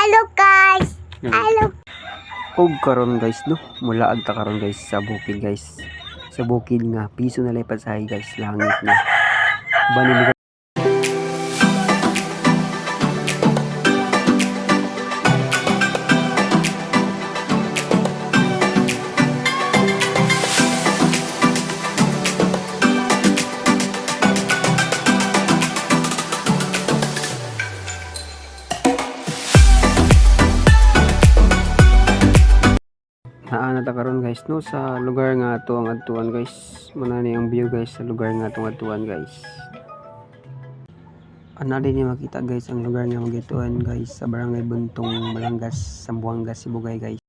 Hello. Og karon guys no, mula agta karon guys sa bukid guys. Sa bukid nga piso na lay pasahay guys, langit na. Bani naa ta karon guys no sa lugar nga ato ang adtuan guys. Muna ni ang view guys sa lugar nga atong adtuan guys. Ana din ni makita guys ang lugar nga magituan guys sa Barangay Buntong, Balangas, Zamboanga, Sibugay guys.